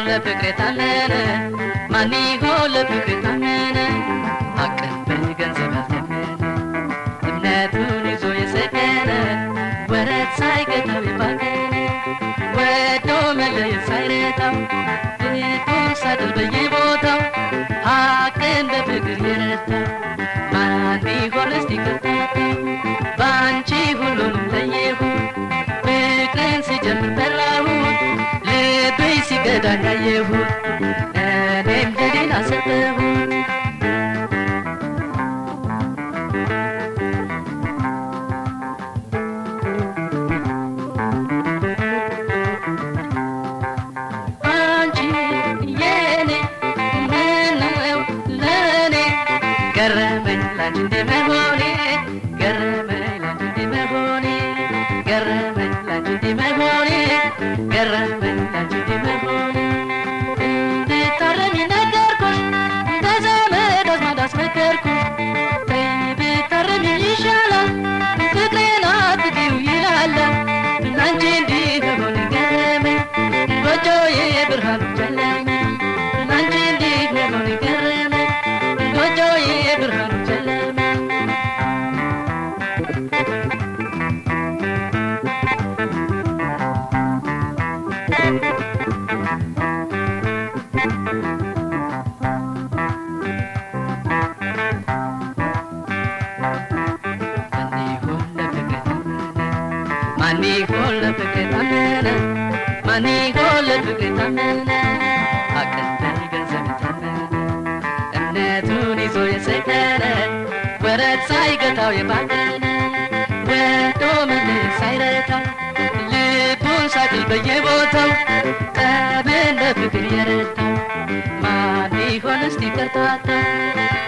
ለፍቅር ታመነ ማን ይሆን ለፍቅር ታመነ አቀን በገንዘብ ያልተመነ እምነቱን ይዞ የሰከነ ወረት ሳይገታው የባከነ ወዶ መለየት ሳይረታው ልቡን ሳድል በየቦታው አቀን በፍቅር የረታው ማን ይሆን እስቲ ከታታ ባንቺ ሁሉንም ለየሁት ፍቅርን ሲጀምር በላሁት ልቤ ሲገዳኝ አየሁት እኔም ለሌላ ሰጠሁት አንቺ የኔ ምነው ለኔ ገረመኝ ላንቺ እንደመሆኔ ገረመኝ ላንቺ እንደመሆኔ ገረመኝ ላንቺ እንደመሆኔ ገረመኝ ላንቺ እንደመሆኔ እንድታረሚ ነገርኩሽ በዘመድ አዝማድ አስመከርኩሽ ብታረሚ ይሻላል ፍቅሬን አትጊው ይላል ላንቺ እንዲሆን ገረመኝ ጎጆዬ ብርሃኑ ጨለመ ላንቺ እንዲሆን ገረመኝ ጎጆዬ ብርሃኑ ጨለመ ማን ይሆን ለፍቅር ታመነ ማን ይሆን ለፍቅር ታመነ አቀን በገንዘብ ታመነ እምነቱን ይዞ የሰከነ ወረት ሳይገታው የባከነ ወዶ መለየት ሳይረታው ልቡን ሳድል በየቦታው ጠብን በፍቅር የረታው ማን ይሆን እስቲ ከርታታ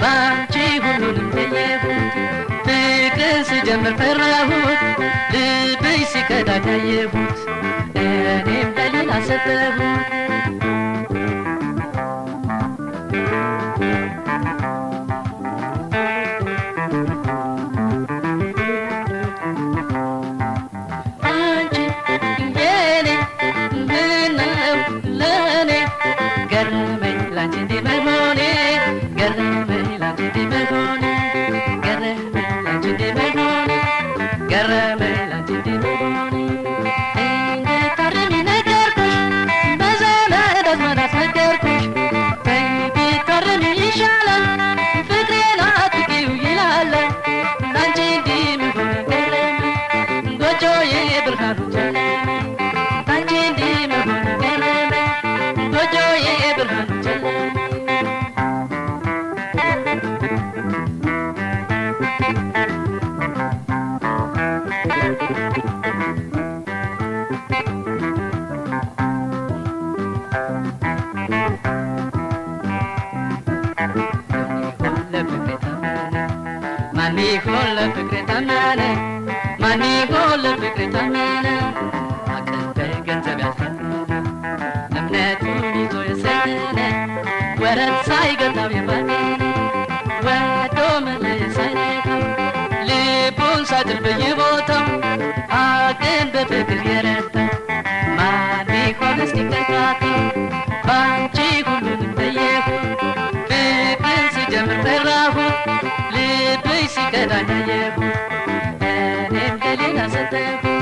ባንቺ ሁሉንም ለየሁት ፍቅርን ስጀምር ፈራሁት ልብሽ ሲከዳኝ አየሁት እኔም ለሌላ ሰጠሁት አንቺ የኔ ምነው ለኔ ገረመኝ ላንቺ እንደመሆኔ ገረመኝ ላንቺ እንደመሆኔ ገረመኝ ላንቺ እንደመሆኔ ገረመኝ ላንቺ እንደመሆኔ እንድታረሚ ነገርኩሽ በዘመድ አዝማድ አስመከርኩሽ ብታረሚ ይሻላል ፍቅሬን አትጊው ይላል ላንቺ እንዲሆን ገረመኝ ጎጆዬ ብርሃኑ ጨለመ ላንቺ እንዲሆን ገረመኝ ጎጆዬ ብርሃኑ ጨለመ ማን ይሆን ለፍቅር ታመነ ማን ይሆን ለፍቅር ታመነ አቀን በገንዘብ ያልተመነ እምነቱን ይዞ የሰከነ ወረት ሳይገታው የባከነ ወዶ መለየት ሳይረታው ልቡን ሳድል በየቦታው አቀን በፍቅር የረታው ማን ይሆን እስቲ ከታታ ባንቺ ሁሉንም ለየሁት ፍቅርን ሲጀምር ፈራሁት ልብሽ ሲከዳኝ አየሁት እኔም ለሌላ ሰጠሁት